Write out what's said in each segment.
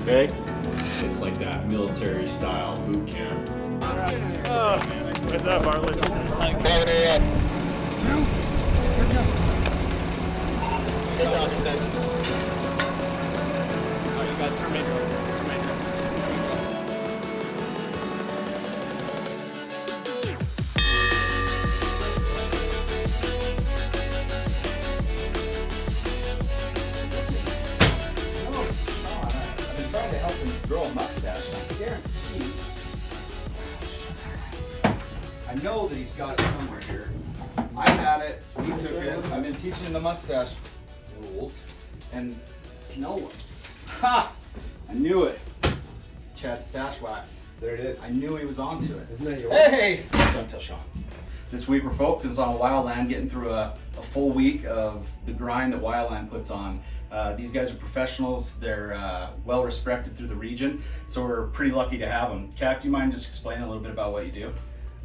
Okay? It's like that military style boot camp. Oh, what's up, Arlen? Trying to help him grow a mustache. I guarantee. I know that he's got it somewhere here. I had it. He took it. I've been teaching him the mustache rules, and no one. Ha! I knew it. Chad's stash wax. There it is. I knew he was onto it. Isn't that yours? Hey! Don't tell Sean. This week we're focused on Wildland, getting through a full week of the grind that Wildland puts on. These guys are professionals. They're well respected through the region, so we're pretty lucky to have them. Cap, do you mind just explaining a little bit about what you do?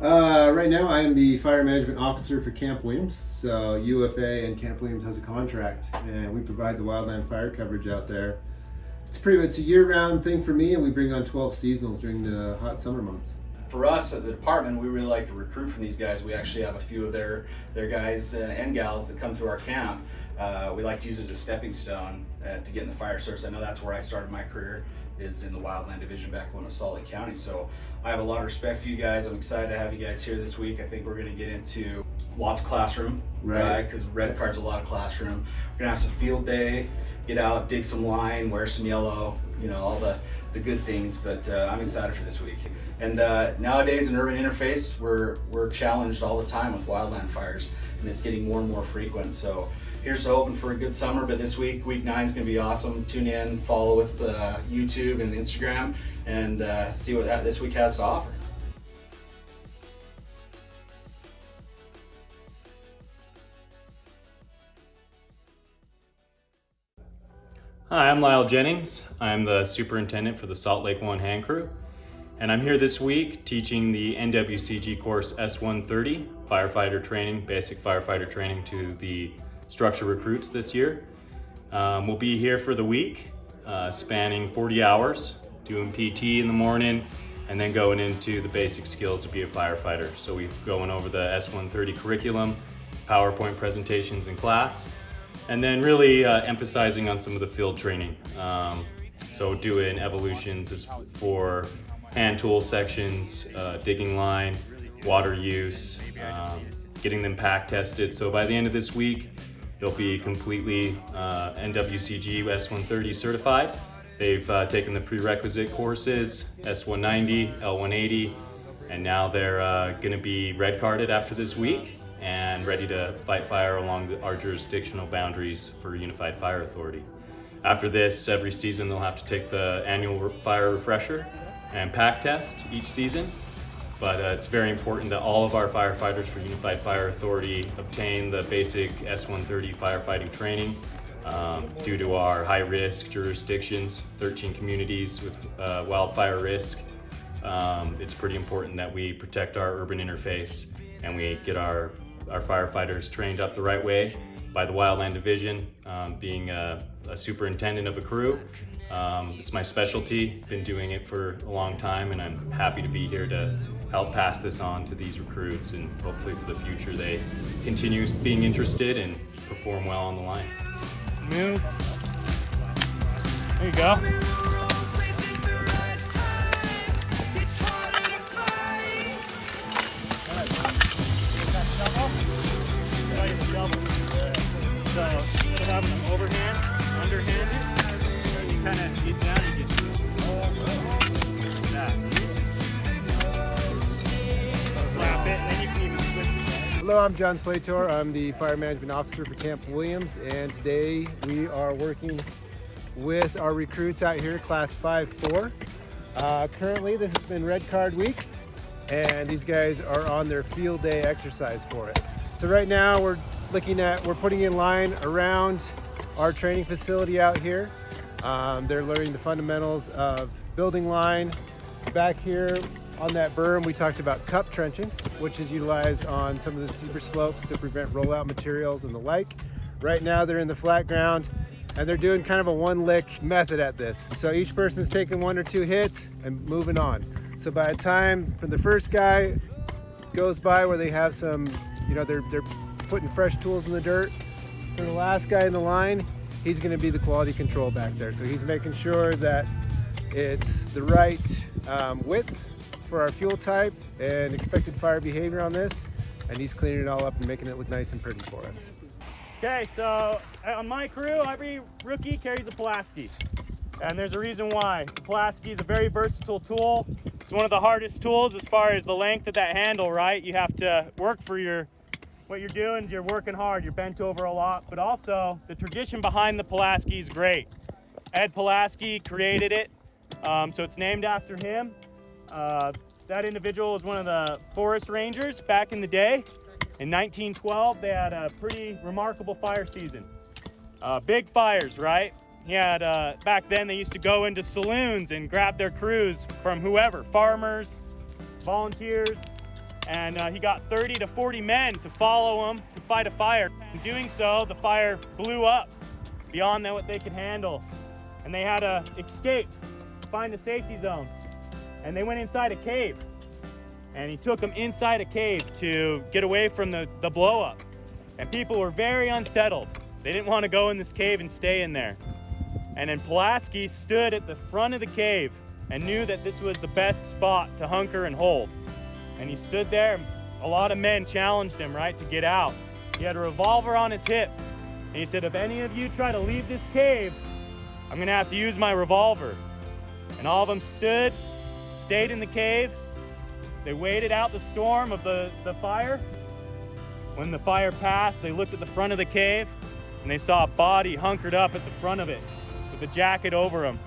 Right now I am the fire management officer for Camp Williams. So UFA and Camp Williams has a contract, and we provide the wildland fire coverage out there. It's a year-round thing for me, and we bring on 12 seasonals during the hot summer months. For us at the department, we really like to recruit from these guys. We actually have a few of their guys and gals that come through our camp. We like to use it as a stepping stone to get in the fire service. I know that's where I started my career, is in the Wildland division back when it was Salt Lake County. So I have a lot of respect for you guys. I'm excited to have you guys here this week. I think we're going to get into lots of classroom, right? Because red card's a lot of classroom. We're going to have some field day, get out, dig some line, wear some yellow, you know, all the good things. But I'm excited for this week. And nowadays in urban interface, we're challenged all the time with wildland fires, and it's getting more and more frequent. So here's hoping for a good summer, but this week 9 is going to be awesome. Tune in, follow with YouTube and Instagram, and see what this week has to offer. Hi, I'm Lyle Jennings. I'm the superintendent for the Salt Lake 1 hand crew. And I'm here this week teaching the NWCG course S130 firefighter training, basic firefighter training to the structure recruits this year. We'll be here for the week, spanning 40 hours, doing PT in the morning, and then going into the basic skills to be a firefighter. So we're going over the S130 curriculum, PowerPoint presentations in class, and then really emphasizing on some of the field training. So doing evolutions for hand tool sections, digging line, water use, getting them pack tested. So by the end of this week, they'll be completely NWCG S130 certified. They've taken the prerequisite courses, S190, L180, and now they're gonna be red carded after this week and ready to fight fire along our jurisdictional boundaries for Unified Fire Authority. After this, every season they'll have to take the annual fire refresher and pack test each season. But it's very important that all of our firefighters for Unified Fire Authority obtain the basic S130 firefighting training. Due to our high-risk jurisdictions, 13 communities with wildfire risk, it's pretty important that we protect our urban interface and we get our firefighters trained up the right way by the Wildland Division. Being a superintendent of a crew, it's my specialty. Been doing it for a long time, and I'm happy to be here to help pass this on to these recruits, and hopefully for the future they continue being interested and perform well on the line. Move. There you go. So instead of having them overhand, underhanded, you kind of get down and just that. Wrap it, and then you can even switch it. Hello, I'm John Slator. I'm the fire management officer for Camp Williams, and today we are working with our recruits out here, class 5-4. Currently, this has been red card week, and these guys are on their field day exercise for it. So right now we're putting in line around our training facility out here. They're learning the fundamentals of building line. Back here on that berm, we talked about cup trenching, which is utilized on some of the steeper slopes to prevent rollout materials and the like. Right now they're in the flat ground and they're doing kind of a one-lick method at this. So each person's taking 1 or 2 hits and moving on. So by the time from the first guy goes by where they have some, you know, they're putting fresh tools in the dirt, for the last guy in the line, he's going to be the quality control back there. So he's making sure that it's the right width for our fuel type and expected fire behavior on this, and he's cleaning it all up and making it look nice and pretty for us. Okay, so on my crew, every rookie carries a Pulaski, and there's a reason why. The Pulaski is a very versatile tool. It's one of the hardest tools as far as the length of that handle, right? You have to work for what you're doing is you're working hard, you're bent over a lot, but also the tradition behind the Pulaski is great. Ed Pulaski created it, so it's named after him. That individual was one of the forest rangers back in the day. In 1912, they had a pretty remarkable fire season. Big fires, right? He had, back then they used to go into saloons and grab their crews from whoever, farmers, volunteers, and he got 30 to 40 men to follow him to fight a fire. In doing so, the fire blew up beyond what they could handle, and they had to escape, find a safety zone, and they went inside a cave. And he took them inside a cave to get away from the blow up. And people were very unsettled. They didn't want to go in this cave and stay in there. And then Pulaski stood at the front of the cave and knew that this was the best spot to hunker and hold. And he stood there. A lot of men challenged him, right, to get out. He had a revolver on his hip. And he said, if any of you try to leave this cave, I'm gonna have to use my revolver. And all of them stood, stayed in the cave. They waited out the storm of the fire. When the fire passed, they looked at the front of the cave and they saw a body hunkered up at the front of it with a jacket over him.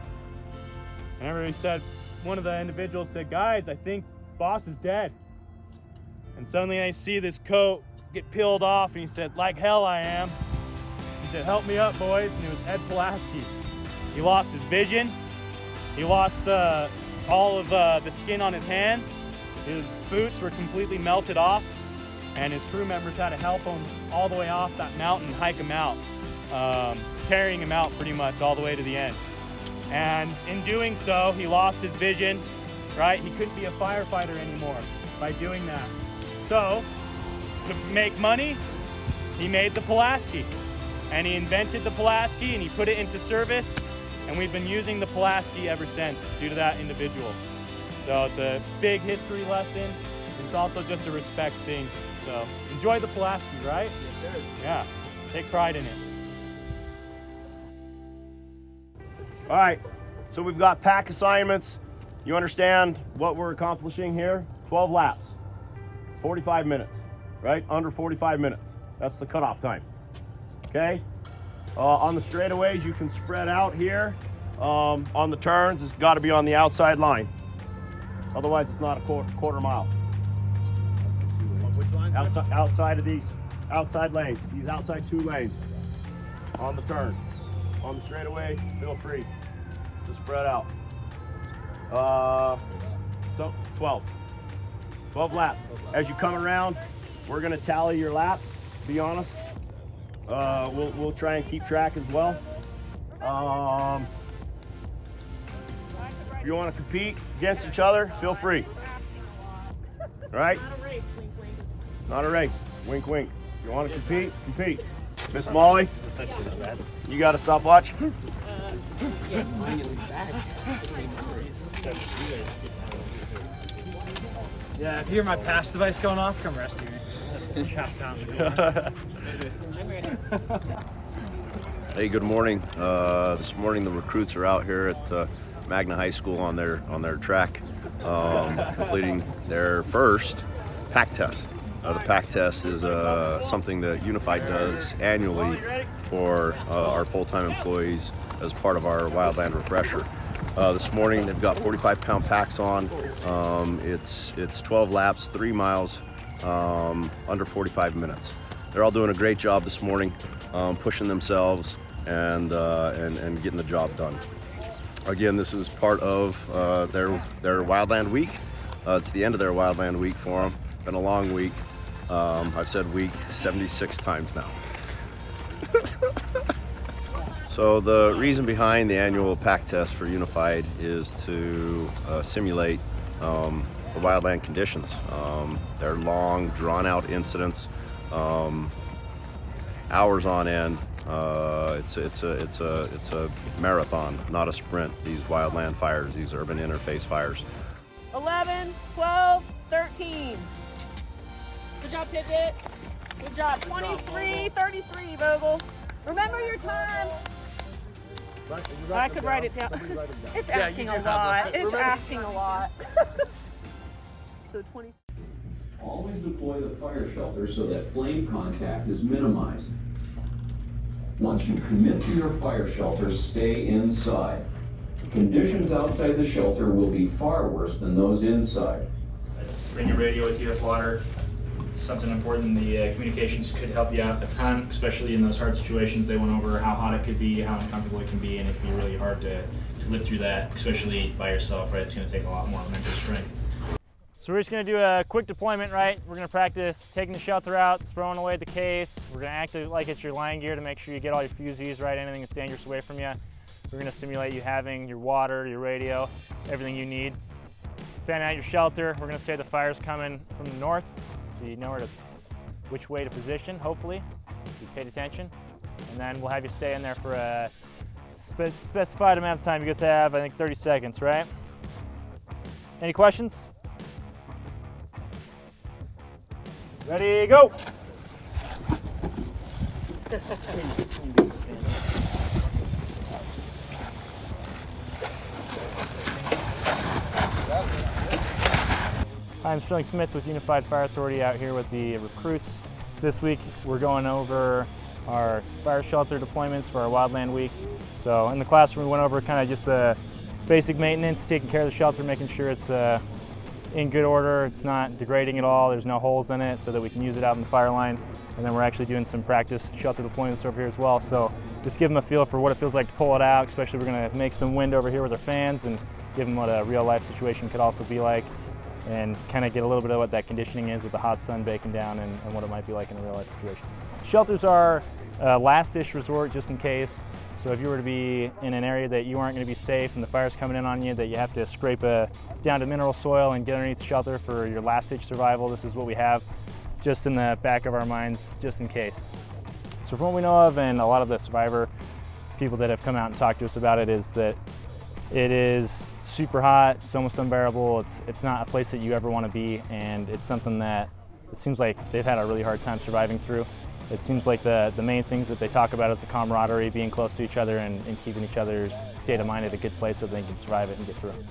And everybody said, one of the individuals said, guys, I think boss is dead. And suddenly they see this coat get peeled off and he said, like hell I am. He said, help me up, boys. And it was Ed Pulaski. He lost his vision. He lost all of the skin on his hands. His boots were completely melted off, and his crew members had to help him all the way off that mountain and hike him out, carrying him out pretty much all the way to the end. And in doing so, he lost his vision, right? He couldn't be a firefighter anymore by doing that. So, to make money, he made the Pulaski. And he invented the Pulaski and he put it into service, and we've been using the Pulaski ever since due to that individual. So it's a big history lesson. It's also just a respect thing. So enjoy the Pulaski, right? Yes, sir. Yeah, take pride in it. All right, so we've got pack assignments. You understand what we're accomplishing here? 12 laps, 45 minutes, right? Under 45 minutes. That's the cutoff time, okay? On the straightaways, you can spread out here. On the turns, it's gotta be on the outside line. Otherwise, it's not a quarter mile. Which lines? Outside of these, outside lanes, these outside 2 lanes. On the turn, on the straightaway, feel free to spread out. So 12 laps. As you come around, we're gonna tally your laps, to be honest. We'll try and keep track as well. If you want to compete against each other, feel free. All right? Not a race, wink, wink. Not a race. Wink, wink. If you want to compete, compete. Miss Molly, you got a stopwatch? Yes. Yeah, if you hear my pass device going off, come rescue me. Pass down. I'm ready. Hey, good morning. This morning the recruits are out here at Magna High School on their track, completing their first pack test. The pack test is something that Unified does annually for our full-time employees as part of our Wildland refresher. This morning they've got 45-pound packs on. It's 12 laps, 3 miles, under 45 minutes. They're all doing a great job this morning, pushing themselves and getting the job done. Again, this is part of their Wildland week. It's the end of their Wildland week for them. Been a long week. I've said week 76 times now. So the reason behind the annual pack test for Unified is to simulate the wildland conditions. They're long, drawn-out incidents, hours on end. It's a marathon, not a sprint. These wildland fires, these urban interface fires. 11, 12, 13. Good job, Tidbits. Good job. 23, 33, Vogel. Remember your time. I could write it down. It's asking a lot. It's asking a lot. So 20. Always deploy the fire shelter so that flame contact is minimized. Once you commit to your fire shelter, stay inside. Conditions outside the shelter will be far worse than those inside. Bring your radio with you with water. Something important, the communications could help you out a ton, especially in those hard situations. They went over how hot it could be, how uncomfortable it can be, and it can be really hard to live through that, especially by yourself, right? It's gonna take a lot more mental strength. So we're just gonna do a quick deployment, right? We're gonna practice taking the shelter out, throwing away the case. We're gonna act like it's your line gear to make sure you get all your fusees, right? Anything that's dangerous away from you. We're gonna simulate you having your water, your radio, everything you need. Fan out your shelter. We're gonna say the fire's coming from the north, so you know which way to position, hopefully, if you paid attention. And then we'll have you stay in there for a specified amount of time. You guys have, I think, 30 seconds, right? Any questions? Ready, go! I'm Sterling Smith with Unified Fire Authority out here with the recruits. This week we're going over our fire shelter deployments for our Wildland week. So in the classroom we went over kind of just the basic maintenance, taking care of the shelter, making sure it's in good order, it's not degrading at all, there's no holes in it so that we can use it out in the fire line. And then we're actually doing some practice shelter deployments over here as well. So just give them a feel for what it feels like to pull it out, especially we're going to make some wind over here with our fans and give them what a real life situation could also be like, and kind of get a little bit of what that conditioning is with the hot sun baking down and what it might be like in a real life situation. Shelters are a last-ditch resort just in case. So if you were to be in an area that you aren't going to be safe and the fire's coming in on you, that you have to scrape down to mineral soil and get underneath the shelter for your last-ditch survival, this is what we have just in the back of our minds, just in case. So from what we know of, and a lot of the survivor people that have come out and talked to us about it, is that it is super hot, it's almost unbearable, it's not a place that you ever want to be, and it's something that it seems like they've had a really hard time surviving through. It seems like the main things that they talk about is the camaraderie, being close to each other and keeping each other's state of mind at a good place so they can survive it and get through it.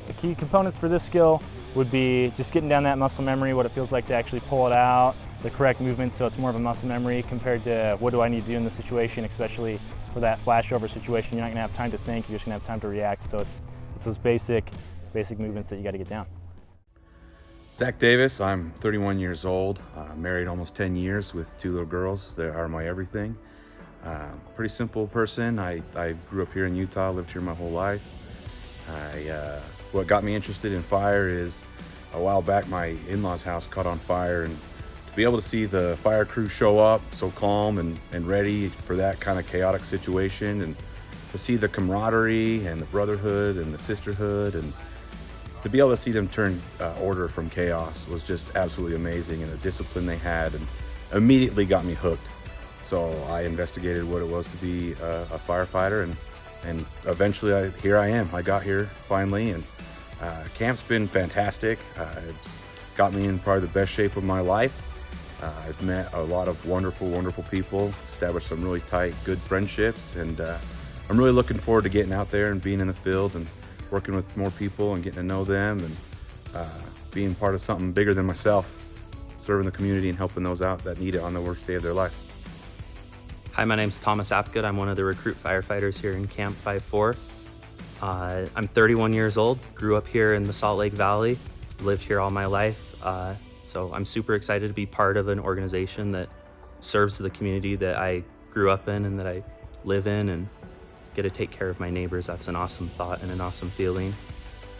The key components for this skill would be just getting down that muscle memory, what it feels like to actually pull it out, the correct movement, so it's more of a muscle memory compared to what do I need to do in the situation, especially for that flashover situation. You're not going to have time to think, you're just going to have time to react. So it's those basic movements that you got to get down. Zach Davis, I'm 31 years old, married almost 10 years with 2 little girls. They are my everything. Pretty simple person. I grew up here in Utah, lived here my whole life. What got me interested in fire is a while back my in-laws' house caught on fire, and to be able to see the fire crew show up so calm and ready for that kind of chaotic situation, and to see the camaraderie and the brotherhood and the sisterhood, and to be able to see them turn order from chaos was just absolutely amazing, and the discipline they had and immediately got me hooked. So I investigated what it was to be a firefighter, and eventually here I am. I got here finally, and camp's been fantastic. It's got me in probably the best shape of my life. I've met a lot of wonderful people, established some really tight, good friendships, and I'm really looking forward to getting out there and being in the field and working with more people and getting to know them, and being part of something bigger than myself, serving the community and helping those out that need it on the worst day of their lives. Hi, my name's Thomas Apgood. I'm one of the recruit firefighters here in Camp 5-4. I'm 31 years old, grew up here in the Salt Lake Valley, lived here all my life. So I'm super excited to be part of an organization that serves the community that I grew up in and that I live in, and get to take care of my neighbors. That's an awesome thought and an awesome feeling.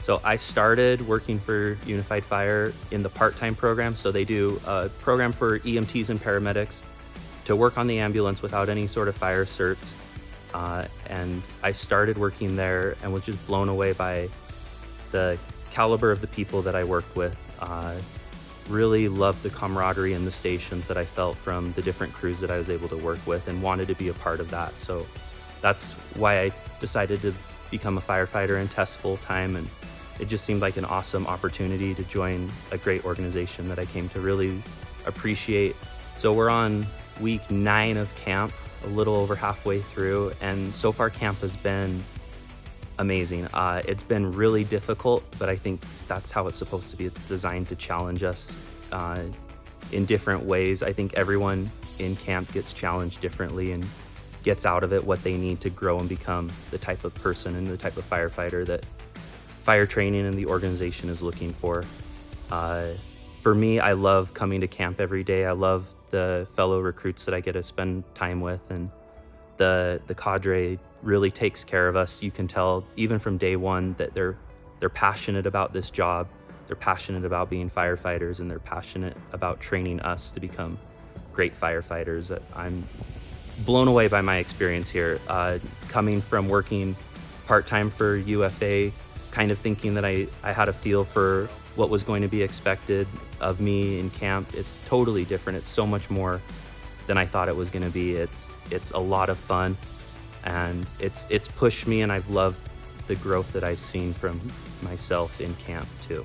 So I started working for Unified Fire in the part-time program. So they do a program for EMTs and paramedics to work on the ambulance without any sort of fire certs. And I started working there and was just blown away by the caliber of the people that I worked with. Really loved the camaraderie in the stations that I felt from the different crews that I was able to work with, and wanted to be a part of that. So that's why I decided to become a firefighter and test full time. And it just seemed like an awesome opportunity to join a great organization that I came to really appreciate. So we're on week 9 of camp, a little over halfway through, and so far camp has been amazing. It's been really difficult, but I think that's how it's supposed to be. It's designed to challenge us in different ways. I think everyone in camp gets challenged differently and gets out of it what they need to grow and become the type of person and the type of firefighter that fire training and the organization is looking for. For me, I love coming to camp every day. I love the fellow recruits that I get to spend time with, and the cadre really takes care of us. You can tell even from day one that they're passionate about this job. They're passionate about being firefighters, and they're passionate about training us to become great firefighters. I'm blown away by my experience here. Coming from working part-time for UFA, kind of thinking that I had a feel for what was going to be expected of me in camp. It's totally different. It's so much more than I thought it was going to be. It's a lot of fun, and it's pushed me, and I've loved the growth that I've seen from myself in camp too.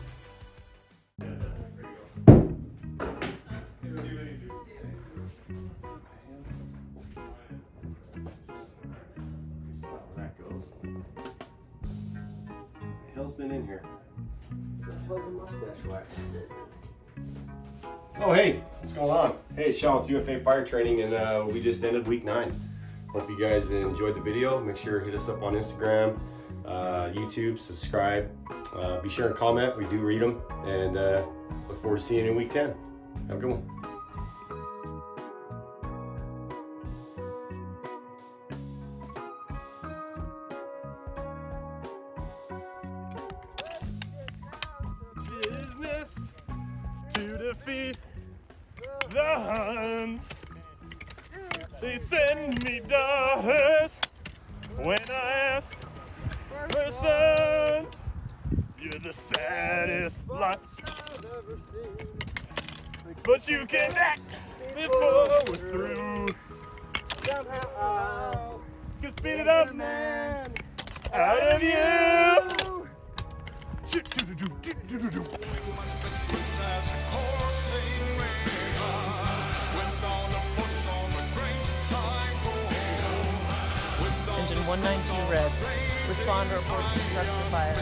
Hell's been in here? The hell's a mustache wax? Oh hey, what's going on? Hey, it's Sean with UFA Fire Training, and we just ended week 9. Hope you guys enjoyed the video. Make sure to hit us up on Instagram, YouTube, subscribe. Be sure and comment. We do read them, and look forward to seeing you in week 10. Have a good one. Business to defeat the Huns. They send me daughters when I ask for sons. You're the saddest lot, but you can act before we're through. Somehow can speed it up, man, out of you. Engine 192 red. Respond to reports of structure fire.